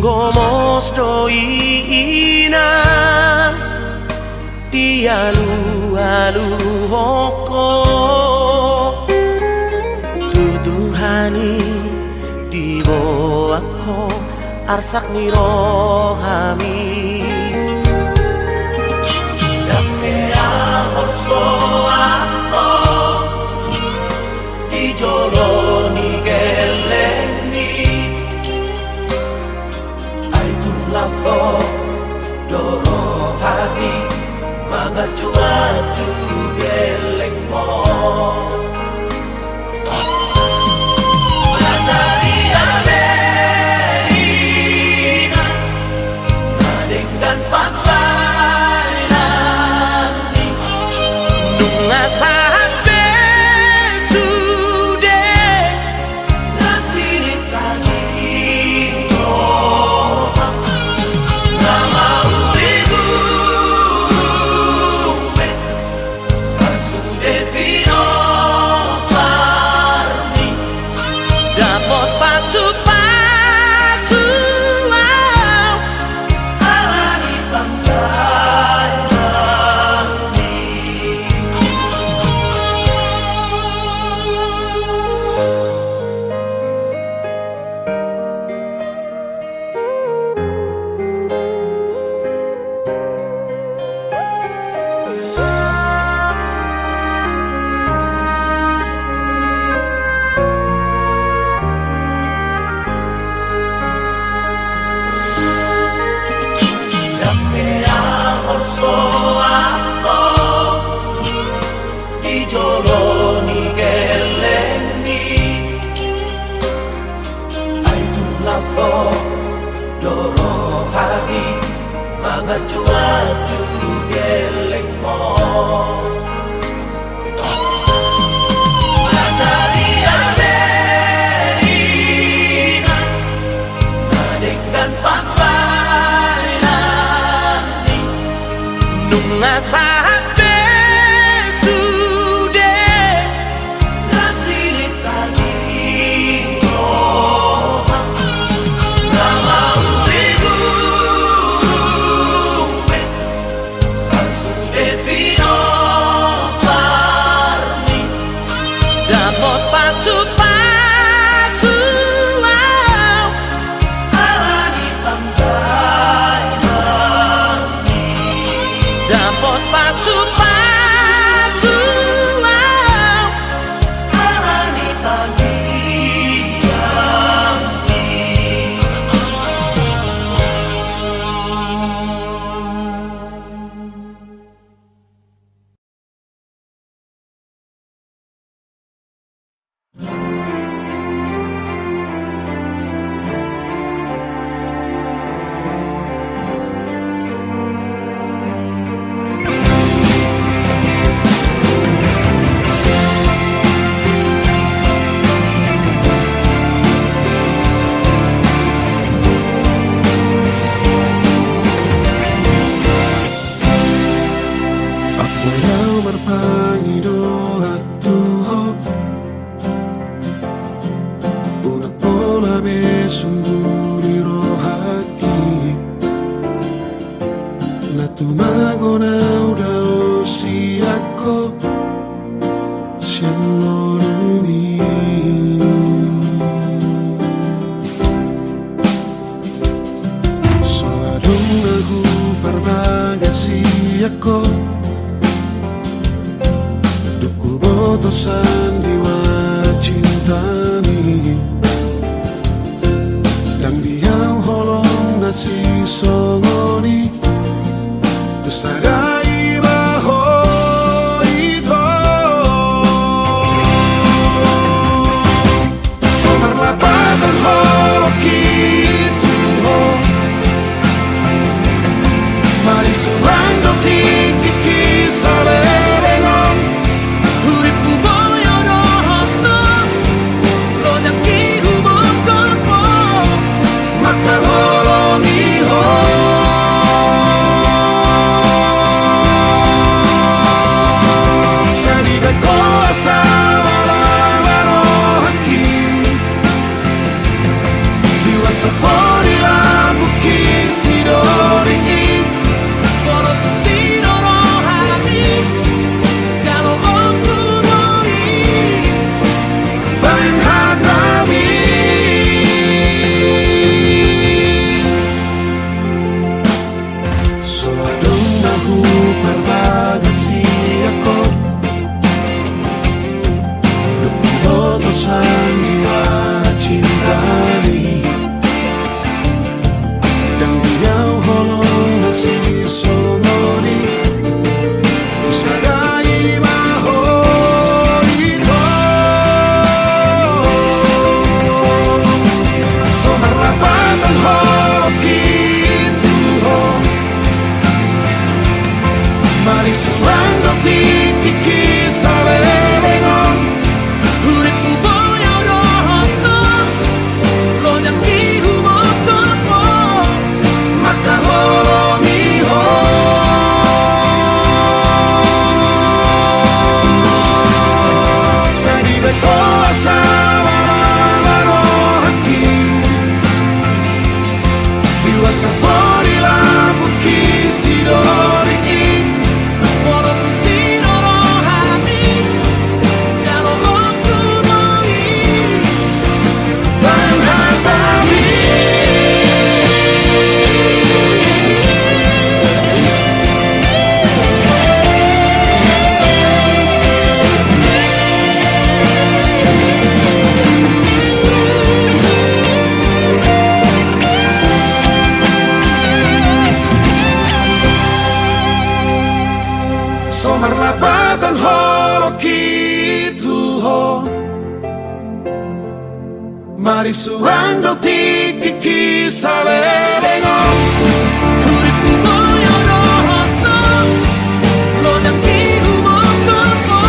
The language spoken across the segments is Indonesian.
Tungomos doina Dialu-alu hoko Tuduhani di bawahku Arsak ni rohami Dake amor soako Di joloni geleni Lapo doro hati Manga cuaju geleng mo Matahari Amerina Nadengkan pantai nanti Nunga sampai sudah Nasiri tani Cuaju geleng mo Matahari Amerina Nadengkan pantai nanti Nunga sampai sudah Nasiri tani Surround the deep, sale dengan hurip sapori la bukit Sidori Walau tu sidoro hati Kalau aku dori Bain hatami Soadong nahu perbagasi ako Dukulotosan dia cinta ni Dan dia holong nasi sononi Usadai maho ito Somar lapatan ho gitu ho Mari surando ti kiki salengon Uripku boyo rohoto Lo nyaki humoto po Maka holongi ho Sadi beto asawara haki Iwa sapori la bukit Sidori Walau tu sidoro hati Kalau aku dori Bain hatami Somar lapatan holo gitu ho Mari surando ti kiki salengon Uripku boyo rohoto Lo nyaki humoto po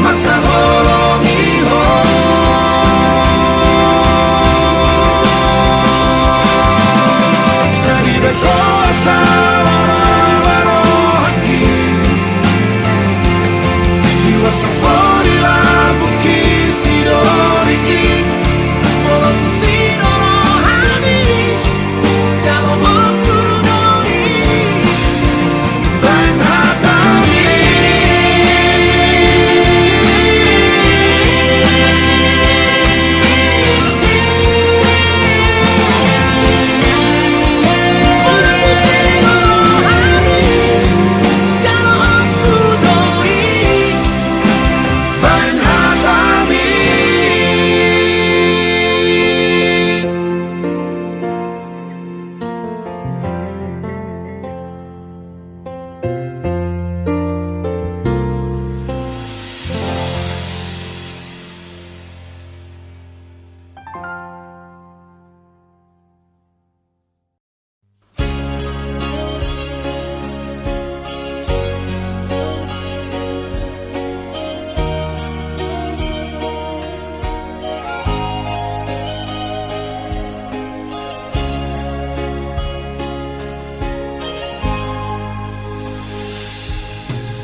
Maka holongi ho Sadi beto asawara haki Iwa sapori la bukit Sidori Walau tu sidoro hati Kalau aku dori Bain hatami Walau tu sidoro hati Kalau aku dori Bain hatami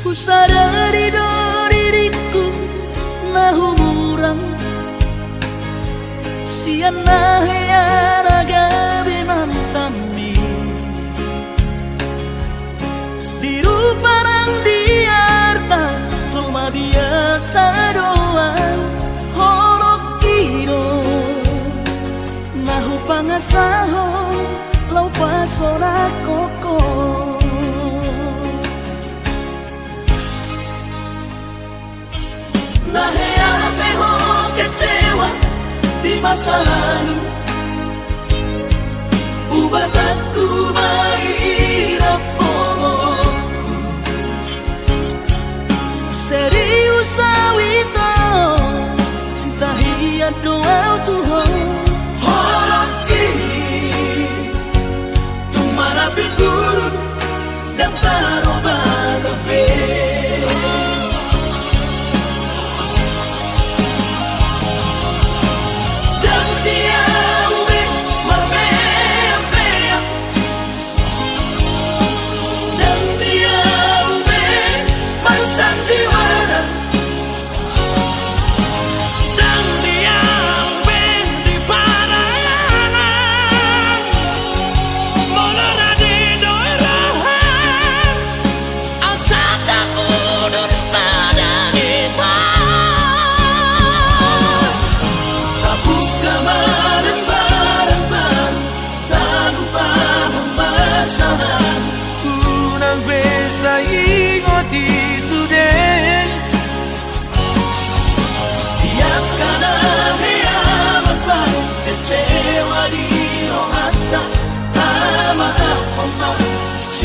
Ku sadari do diriku nahu murang Siana heyara binantami Dirupa nang diarta Cuma biasa doang Horok kiro Nahu pangasaho Lau pasora koko Naheape ho kecewa di masa lalu Ubatanku mahirap poloku Serius awito Cinta hiat doa Tuhan Holoki Tumara pinturun dan taroba gabe Dan dia ube marmea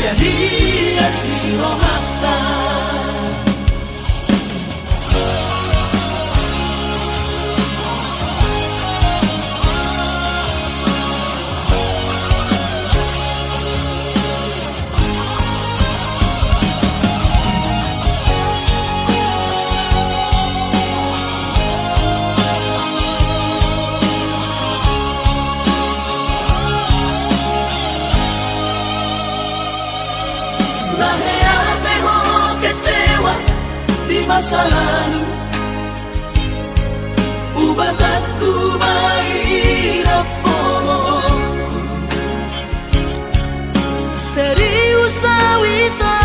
Serias di rohata masa lalu ubatanku mahirap polongku serius sawito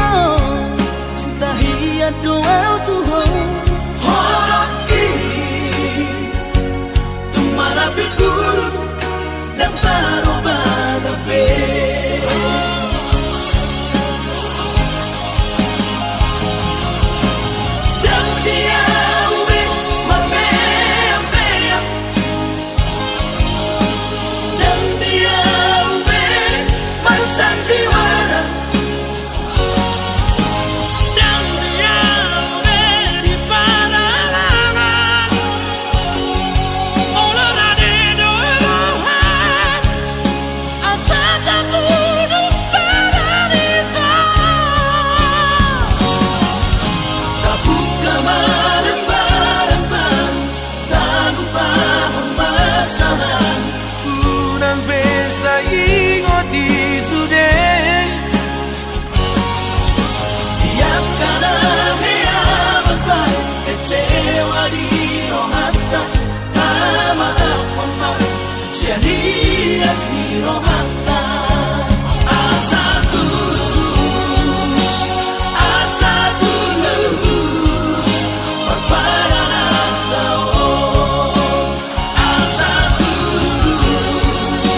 cinta hiat doa Tuhan Horaki tumara bidurun dan taroba gabe Serias di rohata asa tulus berpadan tao asa tulus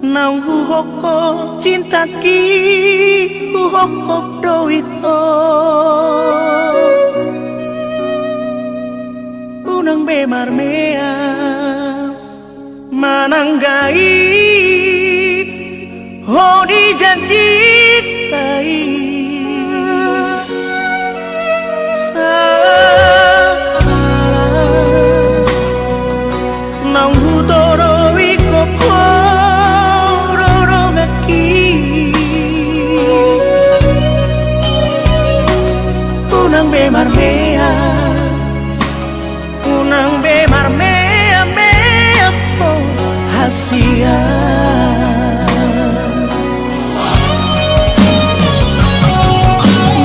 nang hoko cinta ki hoko doito unang bemar mea mananggai hodi janji tai nang hutoro iko unang bemar mea mea po hasia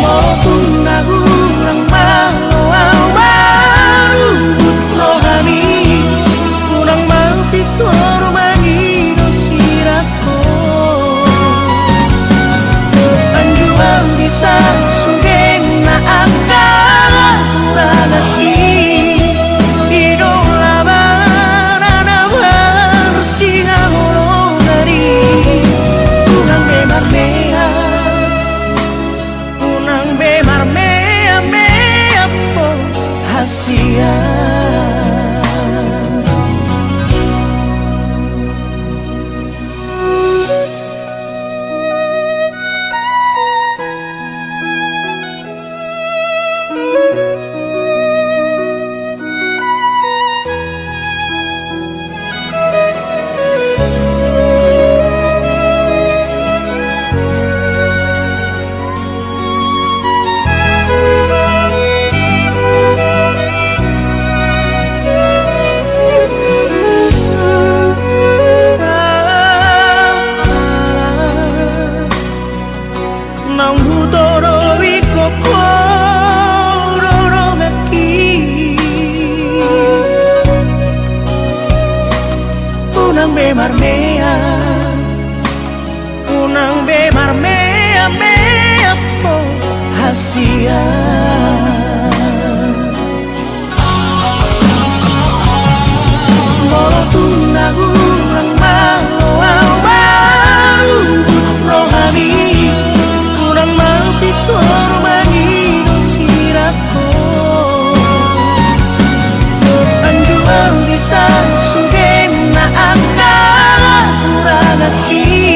mo tunagurang mau rohani unang mau pitoro manino sirako anjuang bisa sugeng na angka kurang lagi hasia unang bemar mea po hasia molo tunagurang mau rohani unang mau pitoro manino sirako anjuang bisa sugeng na angka kurang lagi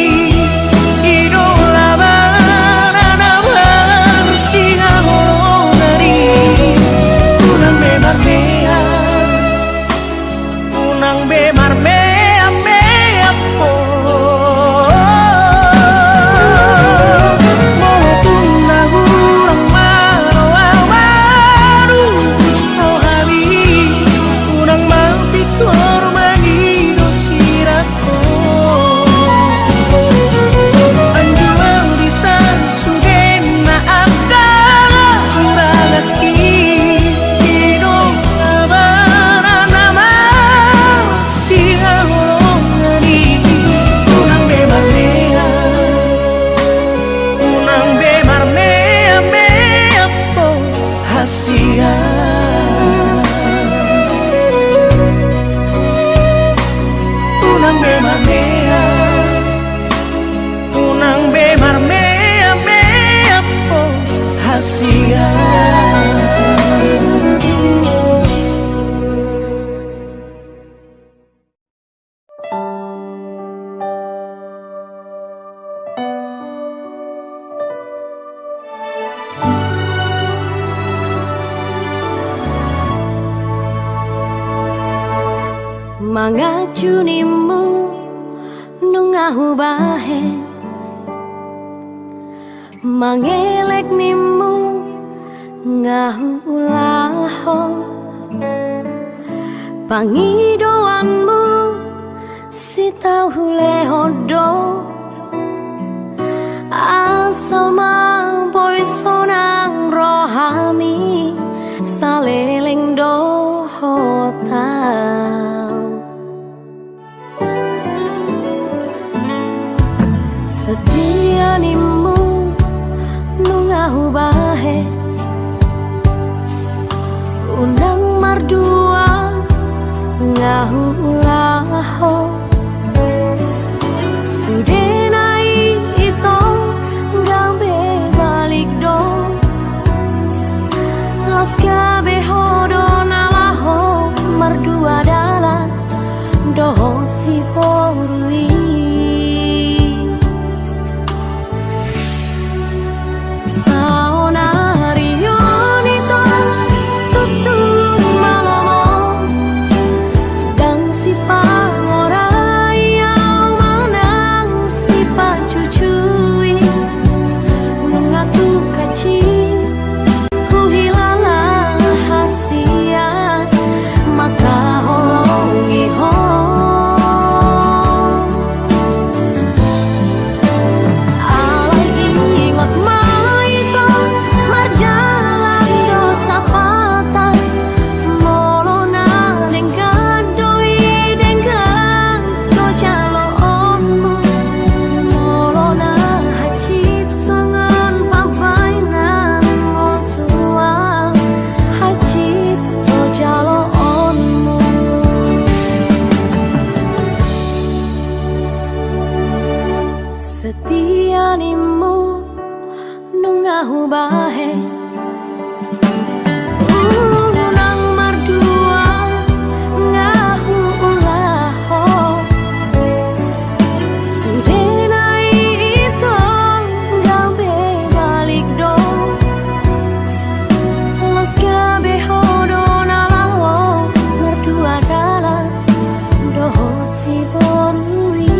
mangajunimu nungahu bahe mangelek nimu ngahu laho pangidoanmu si tahu lehodo asal boy sonang rohami saleleng dohota setianimu nungahu bahe unang mardua ngahu laho setianimu nungahu bahe nang mardua ngahu ulaho sudenai itu gabe balik do los gabe hodo nalawo mardua dalam doho si borui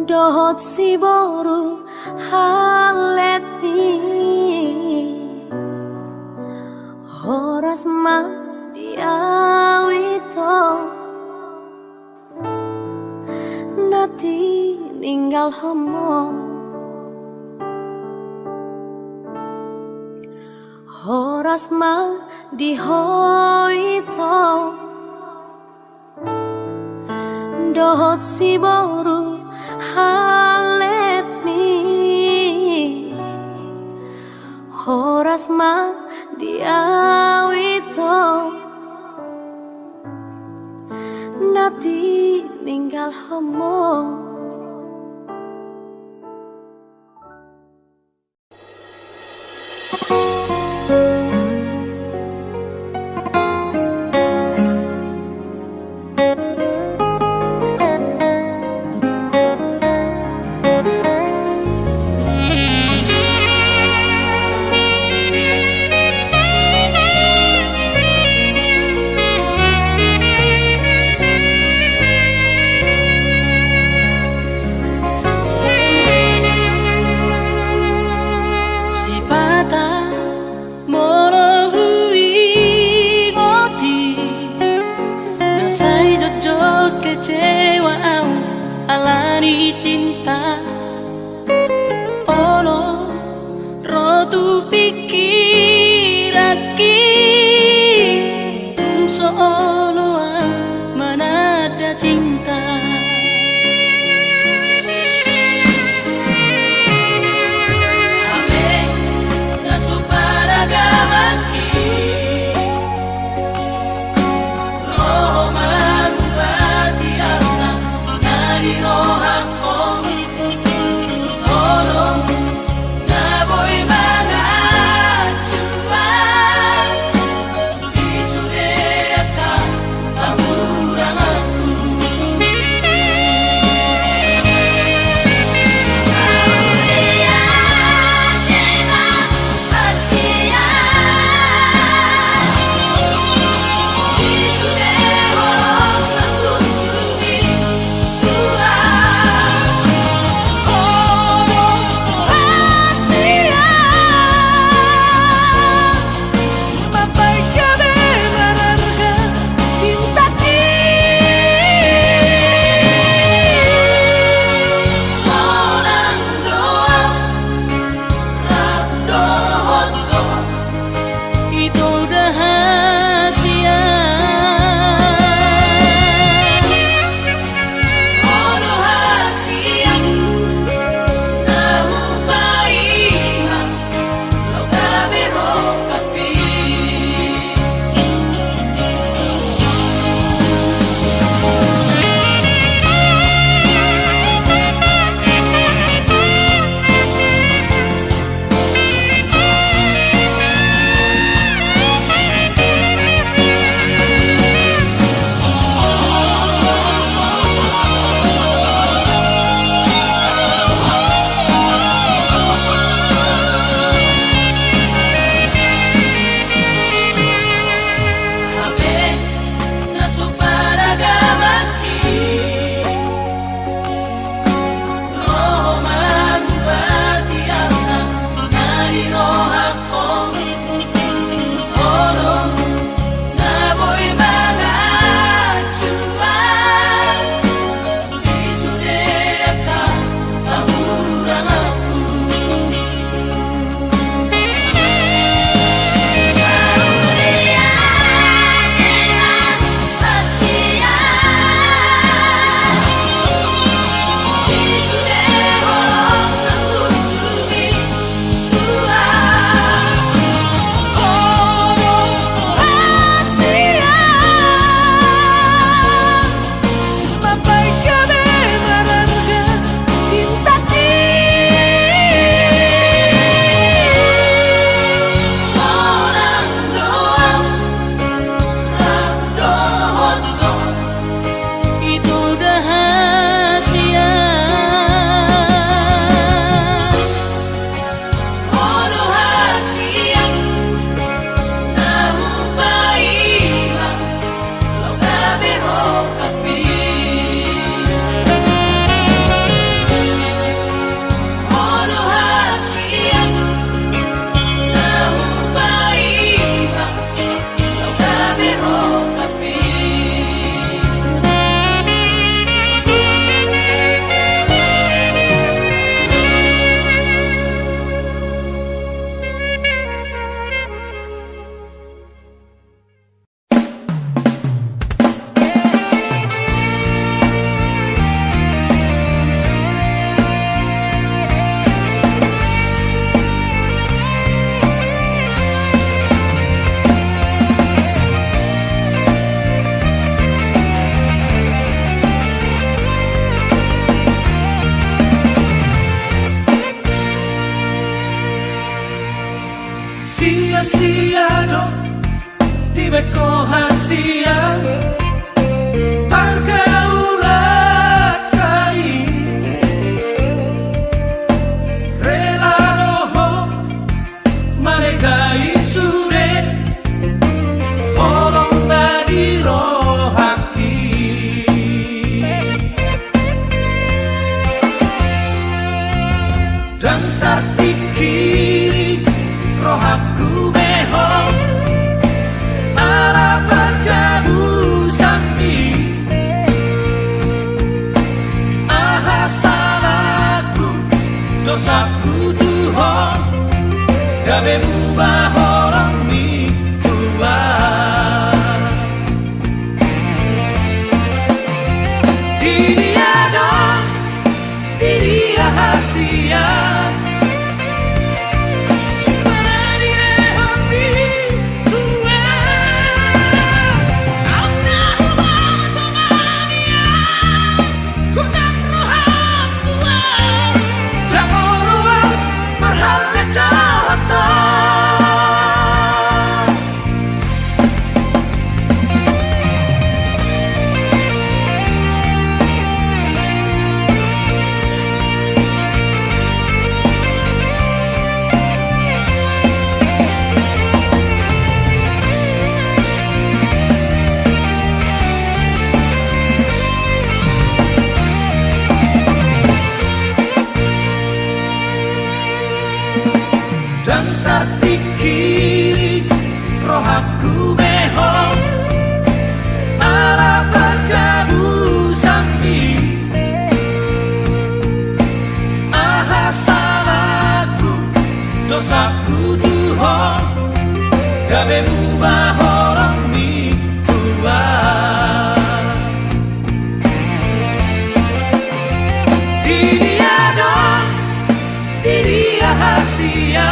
dohot si boru halet ni horas ma diawito nati ninggal homo horas ma dihoito dohot si boru halet mi horas ma diawito nati ninggal homo cinta Olo rotu pikiraki Solo mana ada cinta Ame nasupara gamaki Roho magubati asa Nari rohako beko hasia pergaulan kai rela roho manegai sude olong tadi rohaki dan terpikir rohaku behong arah berkabu sampi aha salahku dosaku Tuhan gabe mubah orang ni Tuhan di dia dong di dia hasia dan terpikir rohaku behong arah berkabu sampi aha salahku dosaku Tuhan gabe mubah orang ni Tuhan di dia dong di dia hasia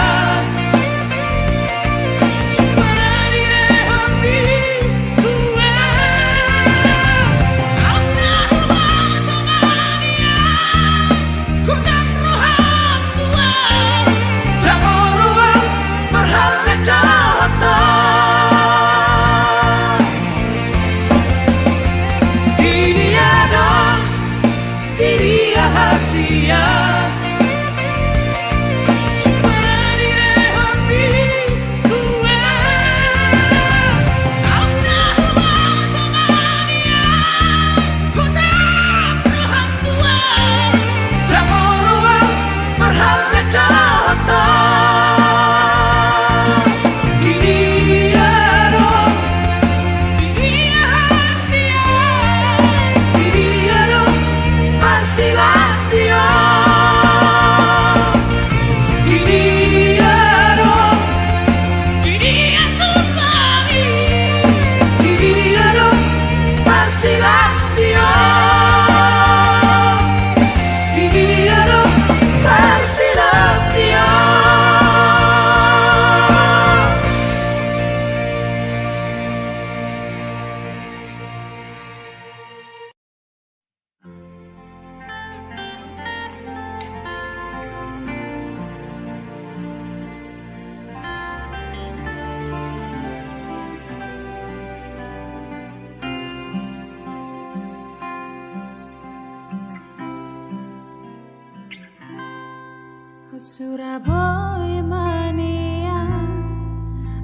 Surabaya mania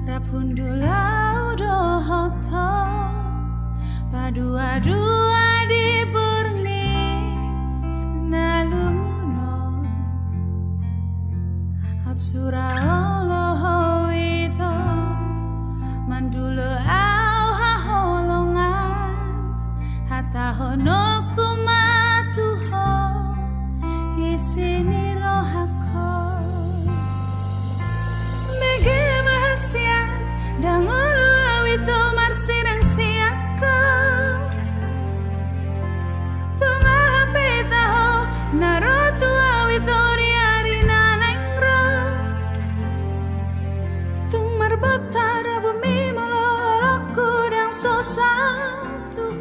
Rapundulau dohoto Padua-dua di burni Nalunguno Surau itu Mandulu au haholongan Hatta hono kumatuho Isini rohako Mege bahasia Dangulu awito marsinang siako Tunga hape taho Narotu awito riari nanengro Tung marbota bumi mololoku dan sosatu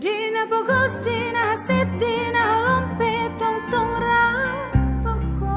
Dina pogos, dina hasit, dina holompe tong rapoko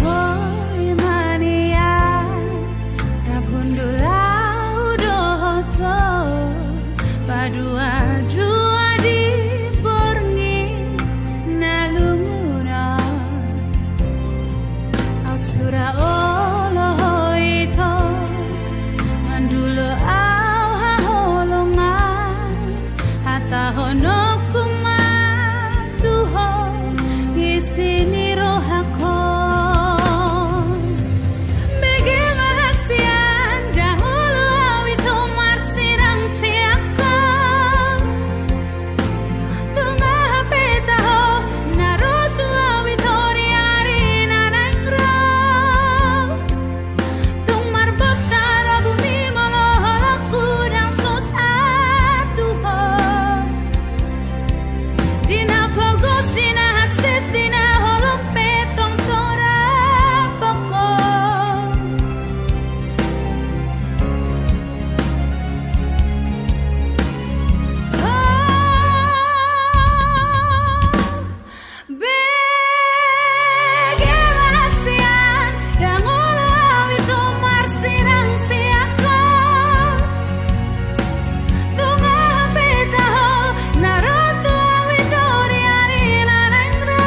boy mania Rabundula udohoto Padua-dua di borngi nalunguna Autsura oloh ito Mandulo au haholongan Hata hono kumatuho Isini rohako Begi mahasian Dahulu awit umar sirang siako Tunga hapetaho Naruto awit horiari nanangro Tumar botara bumi moloholoku dan susatuho Dina pogos, dina hasit, dina holompe tontora poko Begi mahasian Dangulu awit umar sirang siako Tunga hapetaho Naruto awit horiari nanangro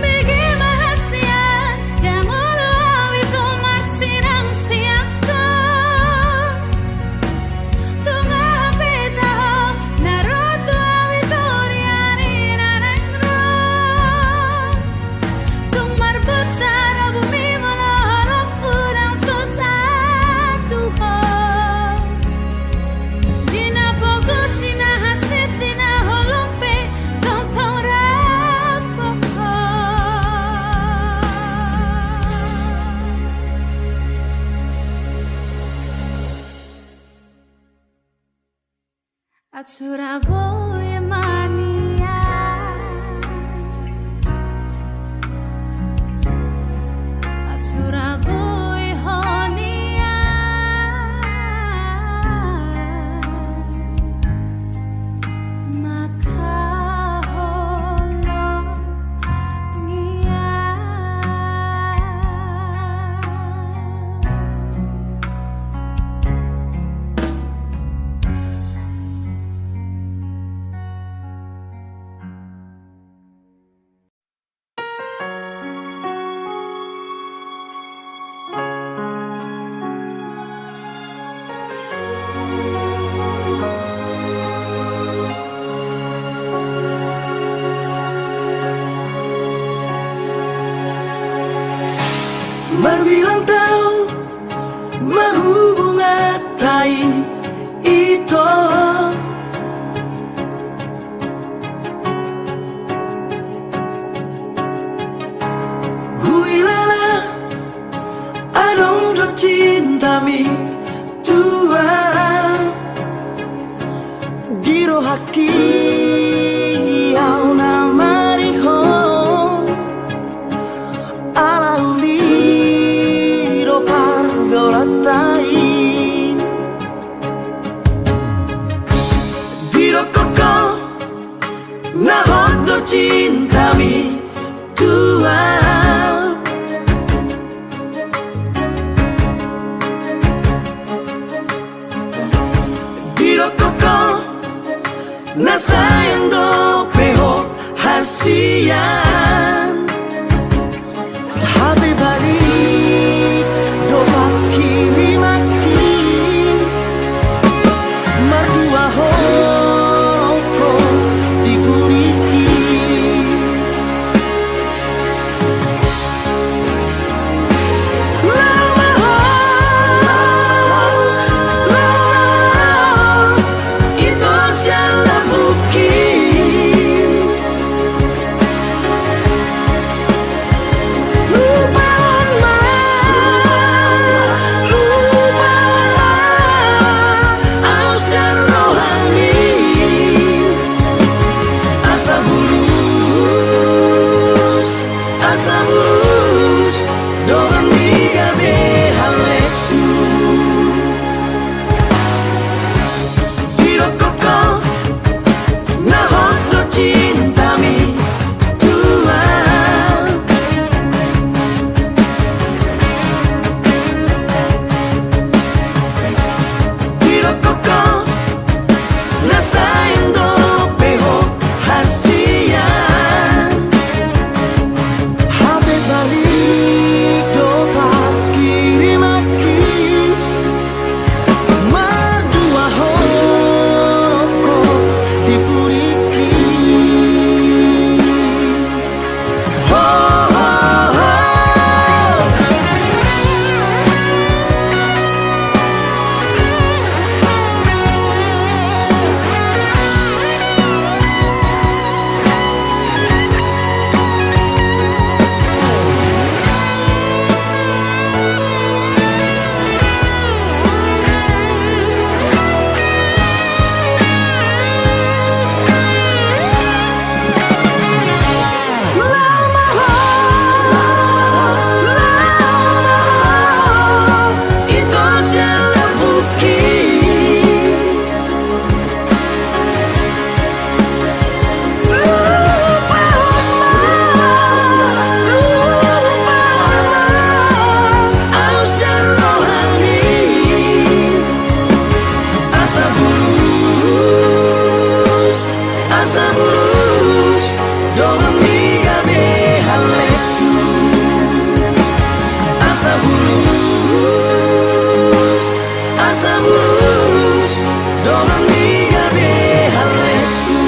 Begi mahasian Dangulu awit umar sirang siako Tunga hapetaho Naruto awit horiari nanangro Tumar butara bumi molohorok udang susatuho Dina pogos, dina hasit, dina holompe tontora poko Atsura boy mania Atsura boy honia Maka holo ngia Berbilang tahun menghubungatai itu Huilala adong do cintami tua Giro haki au namariho Alauliro pargolatai Diro koko nahon do cintami tua Diro koko nasayang do peho hasian Happy balik do kiri mati Mardua hoko dikuliki Lama itu sialah bukit Lupakanlah, au rohani amiga behaletu.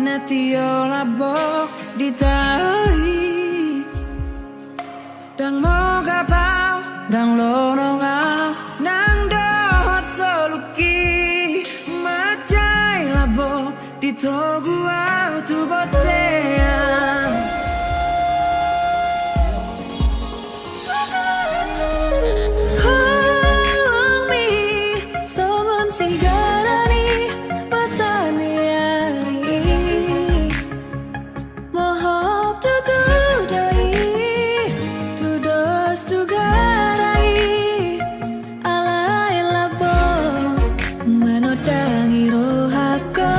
Natio labok ditahi dang moga pau dang lononga nang dohot soluki macai labok ditogua tu boteang Halang mi songon sigarani batani Mohop tu dudai, tu dos tu garai, alai labo, manodangi rohaka.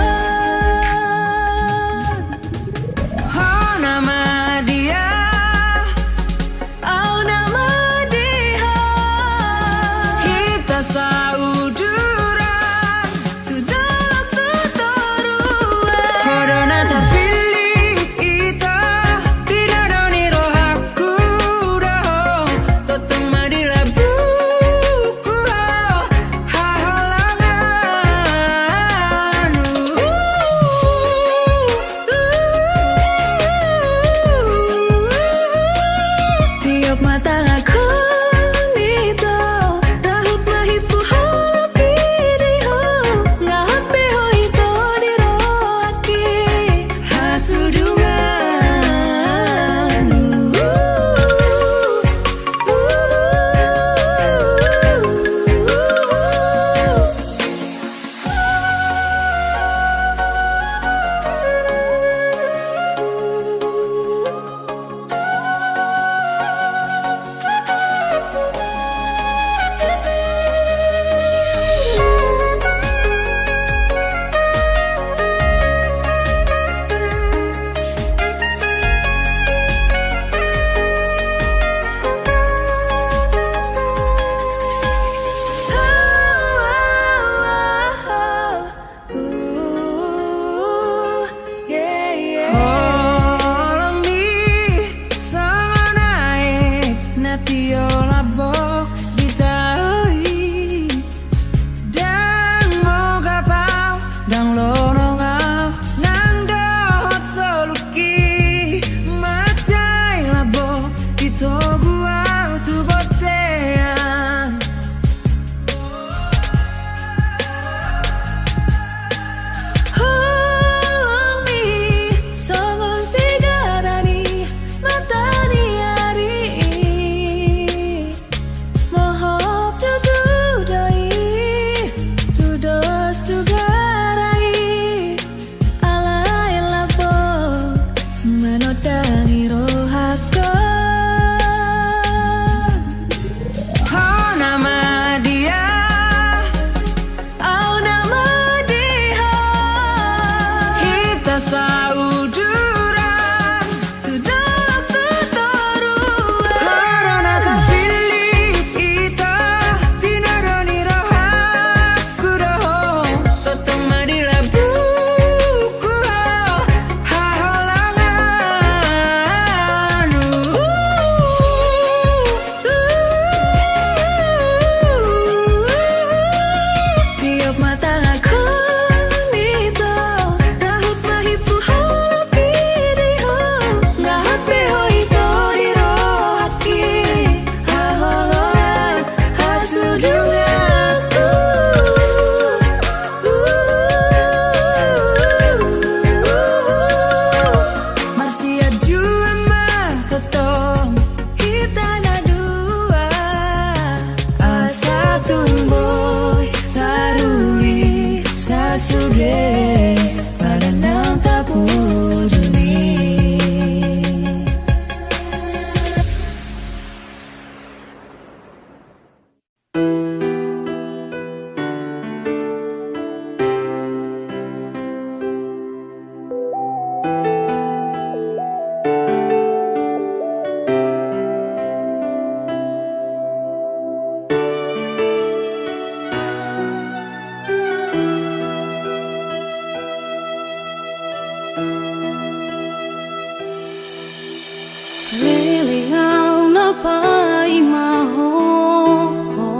pai mahoko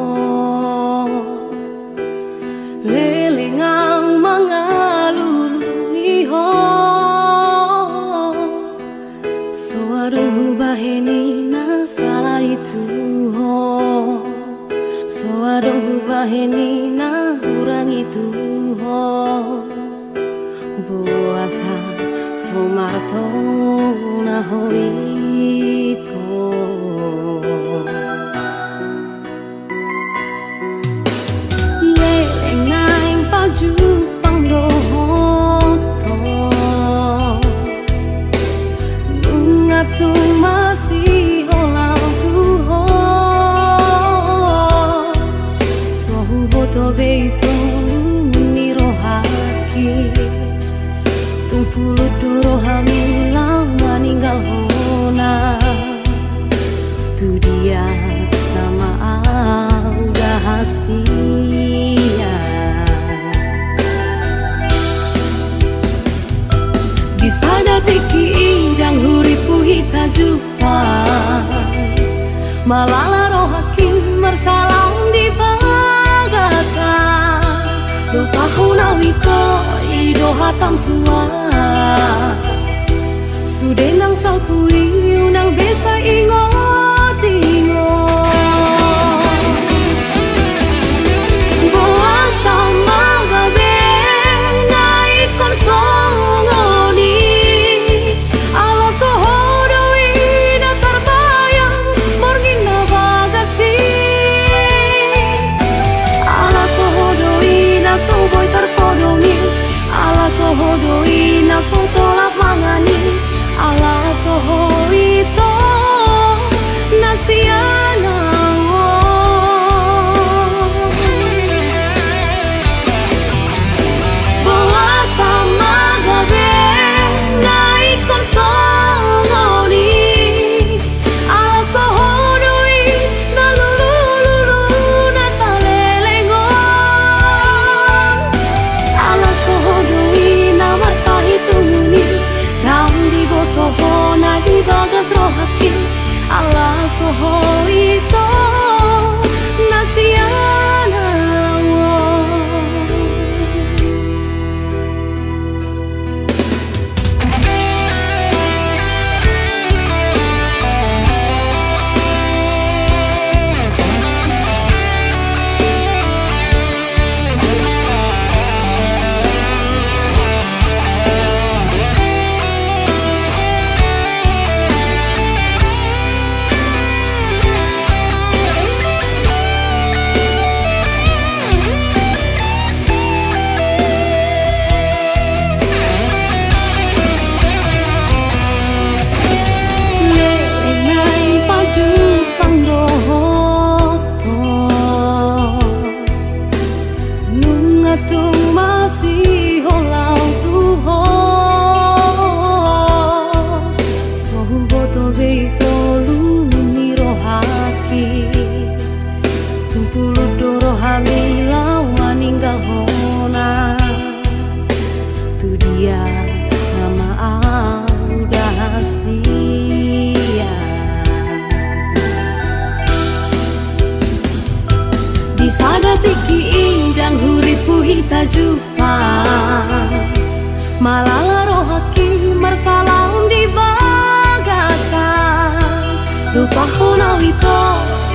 lelengang mangalului ho soarung baheni na salah itu ho soarung baheni na urang itu ho boasa somarto na hoito leleng naing paju pangdohoto nungatung masih olang tuho sohu boto beito luni rohaki tumpul doro hamilang meninggal hona tu dia nama udah hasia di sada tiki indang huripu hita jumpa malala rohaki mersalam di bagasan lupa hunawito ido hatam tua sudenang salpui unang besa ingot boa sama gabe naik konsongoni ala sohodoi na terbayang morgina bagasi ala sohodoi na soboy terpodongi ala sohodoi na sotolap mangani ala sohoito nasiana boa sama gabe naik konsongoni ala sohodoi na lulu na salelengon ala sohodoi na marsahituni ram di botoho na di bagas rohaki ala sohoito nasiana tung masih holang tuho sohu boto beito luni rohaki tumpulu doro hamilau maninggal hona tu dia nama udah hasia di sada tiki indang huripu hita jumpa malala rohaki mersalam di bagasan lupa hunawito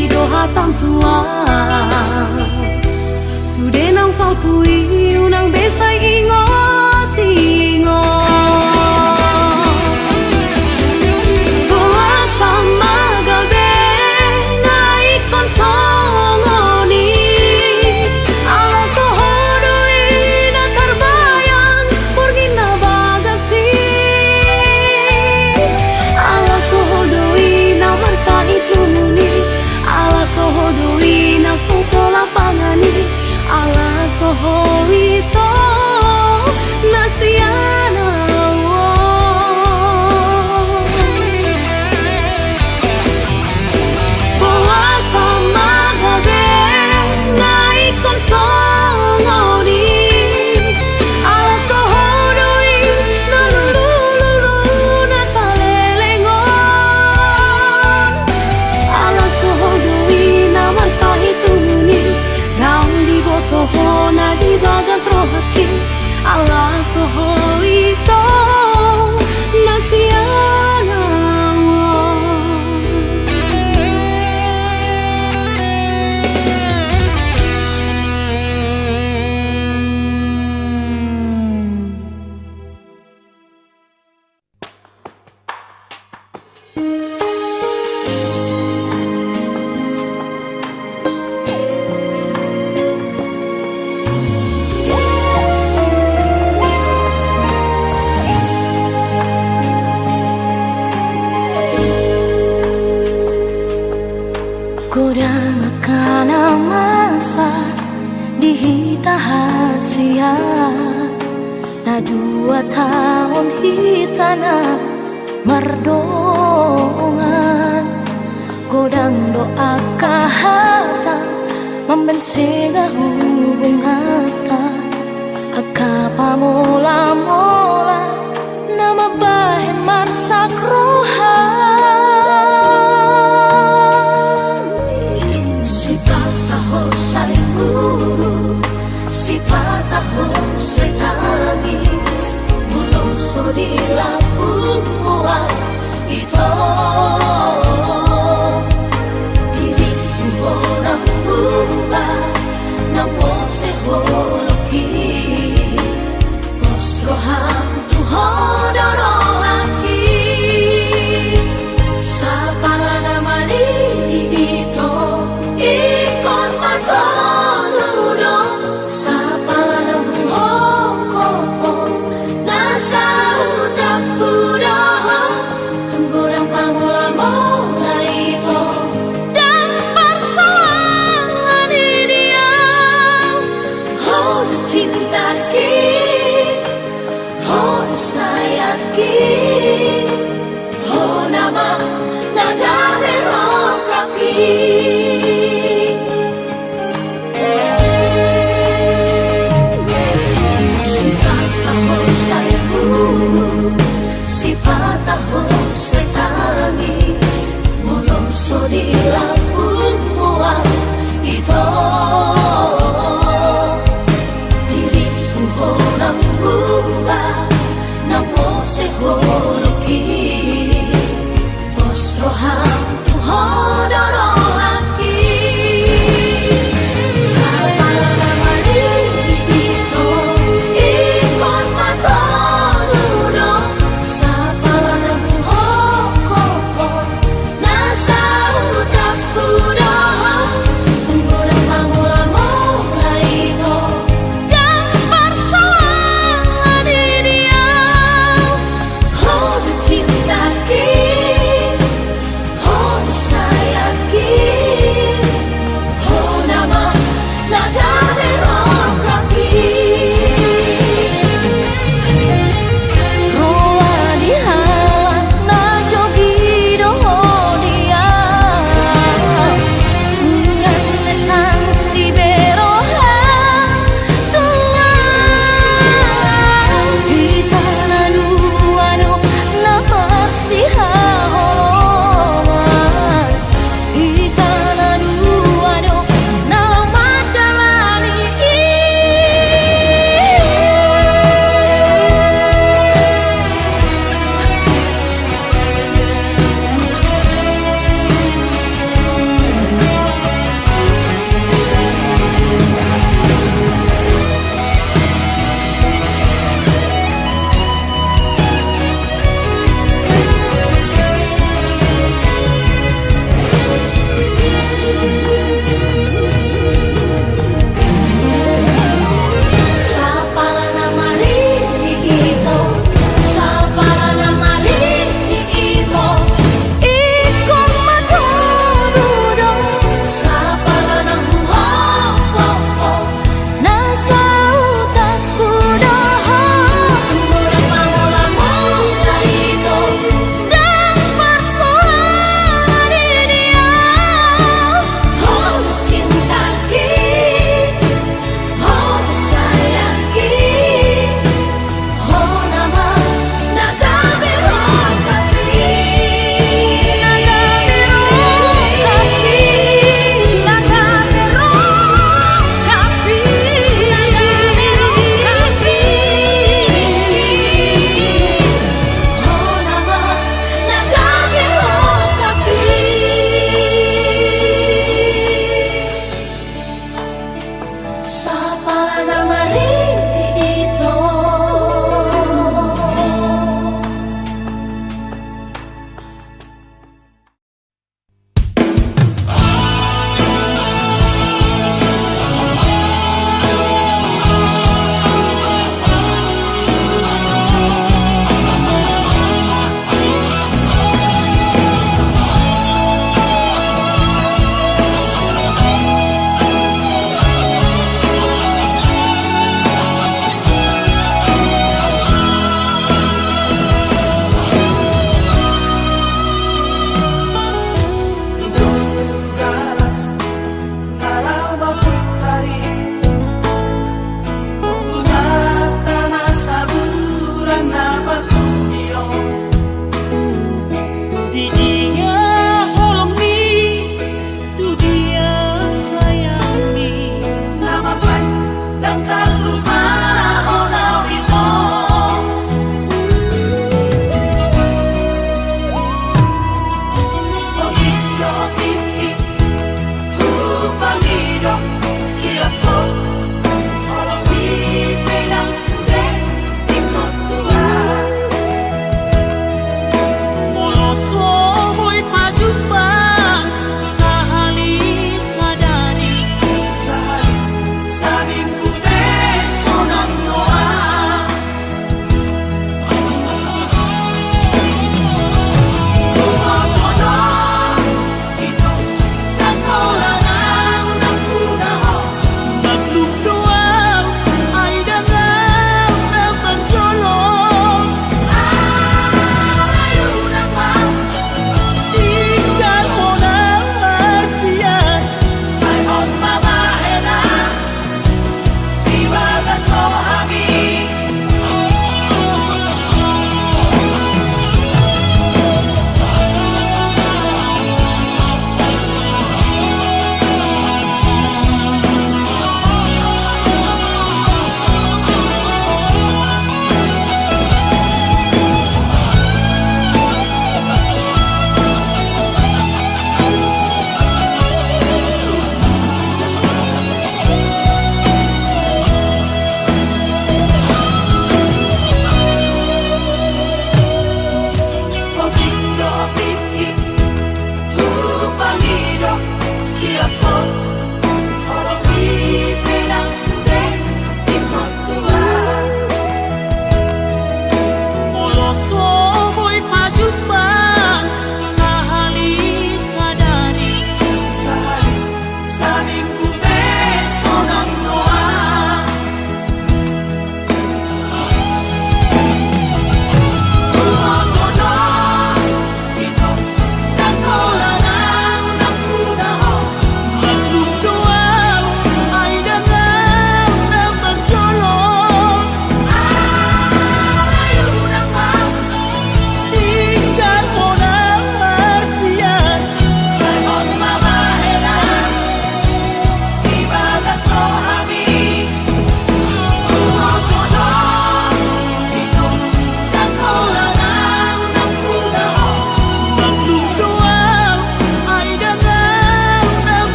ido hatam tua sudenang salpui unang besai ingot boa sama gabe naik konsongoni ala sohodoi na terbayang morgina bagasi ala sohodoi na marsahituni ala sohodoi na soto lapangani ala sohoito Kodang akan masa dihita hasia na 2 tahun hitana merdongan. Kodang doa kahata membensega hubungan akapa mola-mola nama bahen marsak rohan. Si pataho say guru, si pataho say tangis, muloso di lambung mual ito. Diriku orang berubah, namun sehologi bos roham Tuhan dorohaki. Sapala nama dito ikon matoludo, sapala nama hongkopo nasa utakku doho. Tunggurang pamola-mola itu dan persoalan dia. Oh cinta ki, oh saya ki, oh nama naga merokapi. Si pataho say guru, si pataho say tangis, molongso di lambung mual ito. Diriku orang berubah, namun sehologi bos roham Tuhan dorohaki. Sapala nama dito ikon matoludo, sapala nama hongkopo nasa utakku doho. Tunggurang pamola-mola itu dan persoalan dia. Oh cinta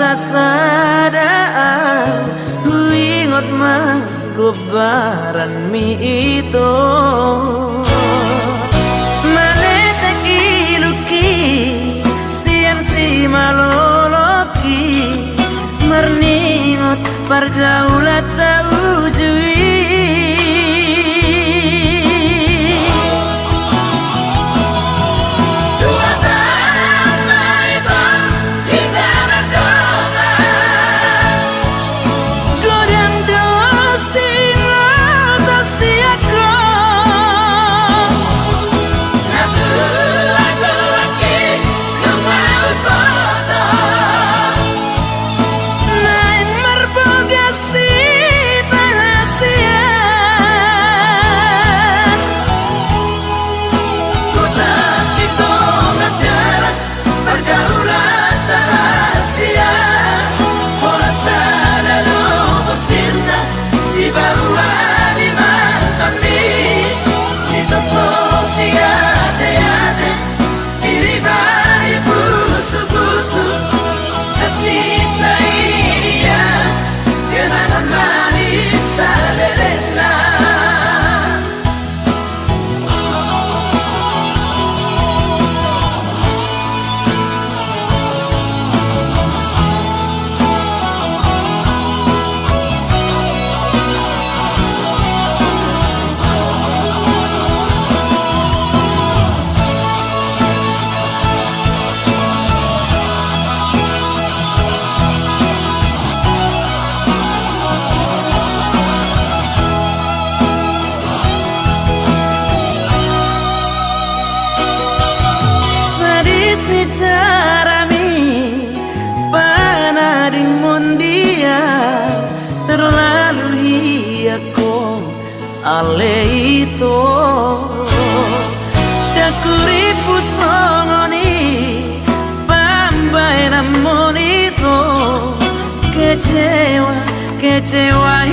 sasadaan huingot magobaran mi itu maletek iluki sian si maloloki merningot pargaulat taujui carami panading mundia terlalu hiako ale itu dakuripu songoni pambai namun itu kecewa